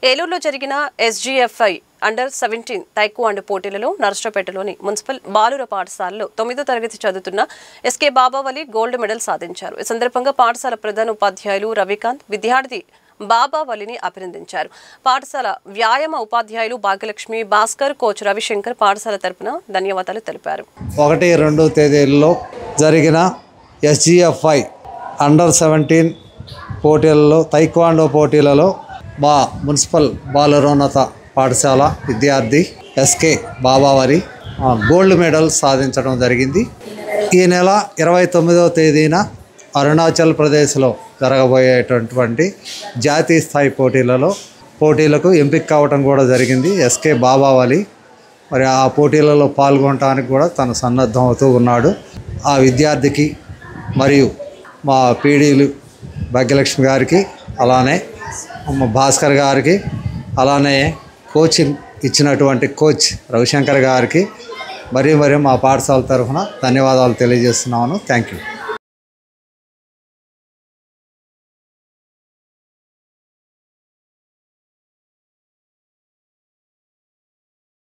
ఏలూరులో జరిగిన SGFI అండర్-17 taekwondo పోటీలలో నర్సరావుపేటలోని మున్సిపల్ బాలుర పాఠశాలలో 9వ తరగతి చదువుతున్న ఎస్కే బాబావలి గోల్డ్ మెడల్ సాధించారు. ఈ సందర్భంగా పాఠశాల ప్రధాన ఉపాధ్యాయులు రవికాంత్ విద్యార్థి బాబావలిని అభినందించారు. పాఠశాల వ్యాయామ ఉపాధ్యాయులు భాగ్యలక్ష్మి, భాస్కర్, కోచ్ రవిశంకర్ పాఠశాల తరపున ధన్యవాదాలు తెలిపారు. 1-2 తేదీల్లో జరిగిన ఎస్జీఎఫ్ఐ అండర్-17 పోటీలలో తైక్వాండో పోటీలలో మా మున్సిపల్ బాలురోన్నత పాఠశాల విద్యార్థి ఎస్కే బాబావలి గోల్డ్ మెడల్ సాధించడం జరిగింది. ఈ నెల 29వ తేదీన అరుణాచల్ ప్రదేశ్లో జరగబోయేటటువంటి జాతీయ స్థాయి పోటీలకు ఎంపిక కావడం కూడా జరిగింది. ఎస్కే బాబావలి మరి ఆ పోటీలలో పాల్గొనడానికి కూడా తను సన్నద్ధం అవుతూ ఉన్నాడు. ఆ విద్యార్థికి మరియు మా పీడీలు భాగ్యలక్ష్మి గారికి, అలానే భాస్కర్ గారికి, అలానే కోచింగ్ ఇచ్చినటువంటి కోచ్ రవిశంకర్ గారికి మరీ మా పాఠశాల తరఫున ధన్యవాదాలు తెలియజేస్తున్నాను. Thank you.